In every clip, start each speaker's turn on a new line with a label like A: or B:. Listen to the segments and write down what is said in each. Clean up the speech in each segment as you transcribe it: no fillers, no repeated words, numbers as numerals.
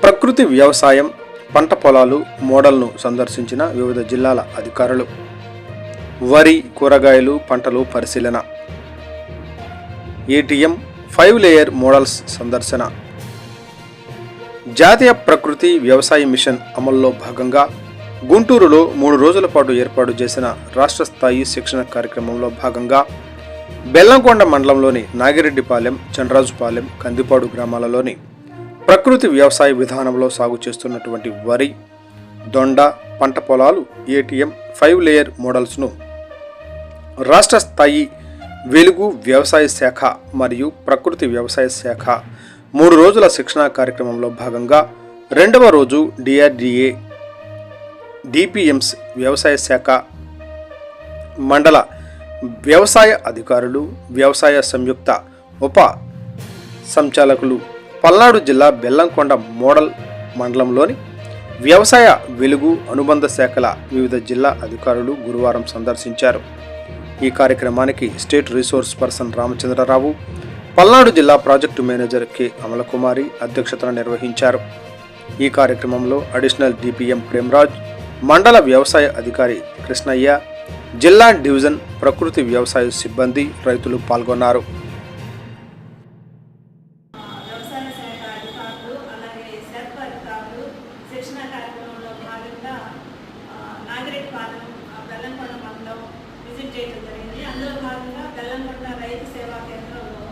A: ప్రకృతి వ్యవసాయం పంట పొలాలు మోడల్ను సందర్శించిన వివిధ జిల్లాల అధికారులు. వరి, కూరగాయలు పంటలు పరిశీలన. ఏటీఎం 5 లేయర్ మోడల్స్ సందర్శన. జాతీయ ప్రకృతి వ్యవసాయ మిషన్ అమల్లో భాగంగా గుంటూరులో 3 రోజుల పాటు ఏర్పాటు చేసిన రాష్ట్ర స్థాయి శిక్షణ కార్యక్రమంలో భాగంగా బెల్లంకొండ మండలంలోని నాగిరెడ్డిపాలెం, చండ్రాజుపాలెం, కందిపాడు గ్రామాలలోని ప్రకృతి వ్యవసాయ విధానంలో సాగు చేస్తున్నటువంటి వరి, దొండ పంట పొలాలు ఏటీఎం 5 లేయర్ మోడల్స్ను రాష్ట్ర స్థాయి వెలుగు వ్యవసాయ శాఖ మరియు ప్రకృతి వ్యవసాయ శాఖ 3 రోజుల శిక్షణా కార్యక్రమంలో భాగంగా 2వ రోజు డిఆర్డీఏ, డిపిఎంస్ వ్యవసాయ శాఖ మండల వ్యవసాయ అధికారులు, వ్యవసాయ సంయుక్త ఉప సంచాలకులు పల్నాడు జిల్లా బెల్లంకొండ మోడల్ మండలంలోని వ్యవసాయ వెలుగు అనుబంధ శాఖల వివిధ జిల్లా అధికారులు గురువారం సందర్శించారు. ఈ కార్యక్రమానికి state resource person Ramachandra Rao, Palnadu జిల్లా ప్రాజెక్టు మేనేజర్ కె అమలకుమారి అధ్యక్షతన నిర్వహించారు. ఈ కార్యక్రమంలో అడిషనల్ డిపిఎం ప్రేమరాజ్, మండల వ్యవసాయ అధికారి కృష్ణయ్య, జిల్లా డివిజన్ ప్రకృతి వ్యవసాయ సిబ్బంది, రైతులు పాల్గొన్నారు.
B: అందులో భాగంగా బెల్లంకొండ రైతు సేవా కేంద్రంలో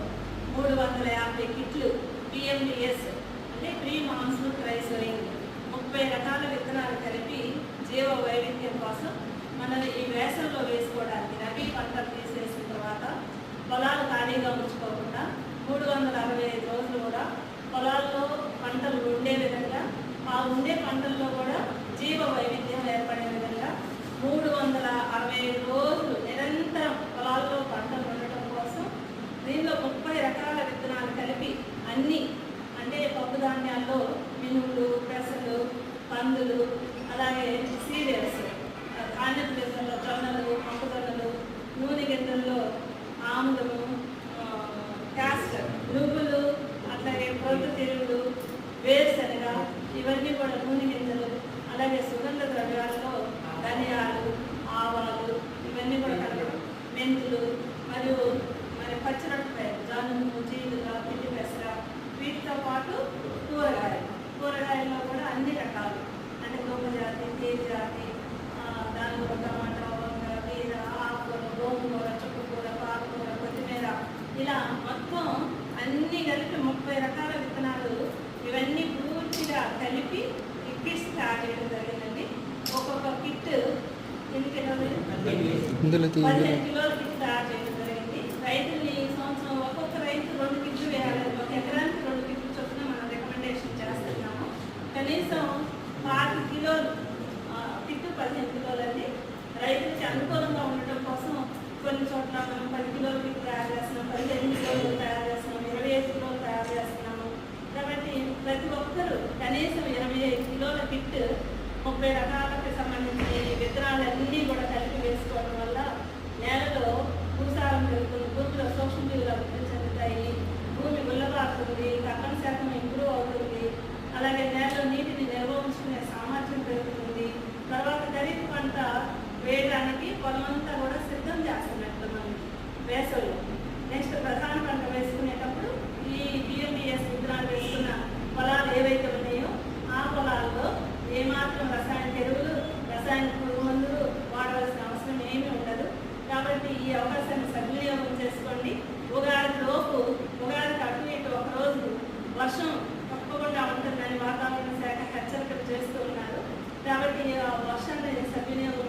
B: 350 కిట్లు పిఎండిఎస్ అంటే ప్రీ మాన్సూన్ రైస్ సోయింగ్ 30 రకాల విత్తనాలు కలిపి జీవ వైవిధ్యం కోసం మనం ఈ వేసవిలో వేసుకోవడానికి రబీ పంటలు తీసేసిన తర్వాత పొలాలు ఖాళీగా ఉంచుకోకుండా 365 రోజులు కూడా పొలాల్లో పంటలు ఉండే విధంగా, ఆ ఉండే పంటల్లో కూడా జీవ వైవిధ్యం ఏర్పడే విధంగా 365 రోజులు నిరంతరం పొలాల్లో పంటలు ఉండటం కోసం దీనిలో 30 రకాల విత్తనాలు కలిపి అన్ని అంటే పప్పు ధాన్యాల్లో మినుములు, పెసలు, కందులు, అలాగే సీరియల్స్, ధాన్యపు గింజల్లో జొన్నలు, మొక్కజొన్నలు, నూనె గింజల్లో ఆముదము, క్యాస్టర్, నువ్వులు, అట్లాగే పొద్దుతిరుగుడు, వేరుశనగ, ఇవన్నీ కూడా నూనె గింజలు, అలాగే సుగంధ ద్రవ్యాల్లో ధనియాలు, ఆవాలు, ఇవన్నీ కూడా కలపడం, మెంతులు మరియు పచ్చిరొట్టెలు, జొన్నలు, జీలుగ, పిండి పెసర, వీటితో పాటు కూరగాయల్లో కూడా అన్ని రకాలు అంటే గోపజాతి, తేజాతి, దానిలో టమాటా, వంకాయ, బీర, ఆకుకూర, గోంగూర, చుక్కకూర, పాలకూర, కొత్తిమీర, ఇలా మొత్తం అన్ని కలిపి 30 రకాల విత్తనాలు ఇవన్నీ పూర్తిగా కలిపి కిట్స్ తయారు చేయడం జరిగిందండి. ఒక్కొక్క కిట్ ఎన్ని కిలోలు? 15 కిలోల కిట్ తయారు చేయడం జరిగింది. రైతుల్ని ఈ సంవత్సరం ఒక్కొక్క రైతు 2 కిట్లు వేయాలి. ఒక ఎకరానికి 2 కిట్లు చొప్పున మనం రికమెండేషన్ చేస్తున్నాము. కనీసం 5 కిలోలు కిట్టు 15 కిలోలు అండి. రైతులకి అనుకూలంగా ఉండటం కోసం కొన్ని చోట్ల మనం 10 కిలోల కిట్ తయారు చేస్తున్నాం, 15 కిలోలు తయారు చేస్తున్నాం, 25 కిలోలు తయారు చేస్తున్నాము. కాబట్టి ప్రతి ఒక్కరూ కనీసం 25 కిలోల కిట్ 30 రకాలకు సంబంధించిన విత్తనాలన్నీ కూడా కలిపి వేసుకోవడం వల్ల నేలలో భూసారం పెరుగుతుంది, భూమిలో సూక్ష్మజీవులు అభివృద్ధి చెందుతాయి, భూమి గుల్లబారుతుంది, కర్బన శాతం ఇంప్రూవ్ అవుతుంది, అలాగే నేలలో నీటిని నిల్వ ఉంచుకునే సామర్థ్యం పెరుగుతుంది. తర్వాత ఖరీఫ్ పంట వేయడానికి పొలమంతా కూడా సిద్ధం చేస్తున్నట్లు మనం వేసవిలో. నెక్స్ట్ ప్రధాన పంట వేసుకునేటప్పుడు ఈ పిఎండిఎస్ విత్తనాలు వేసుకున్న పొలాలు ఏవైతే ఉన్నాయో ఆ పొలాల్లో ఏమాత్రం రసాయనిక ఎరువులు, రసాయనిక పురుగు మందులు వాడవలసిన అవసరం ఏమీ ఉండదు. కాబట్టి ఈ అవకాశాన్ని సద్వినియోగం చేసుకోండి. ఉగాదికి అటు ఇటు ఒకరోజు వర్షం తప్పకుండా ఉంటుందని వాతావరణ శాఖ హెచ్చరికలు చేస్తూ ఉన్నారు. కాబట్టి వర్షాన్ని సద్వినియోగం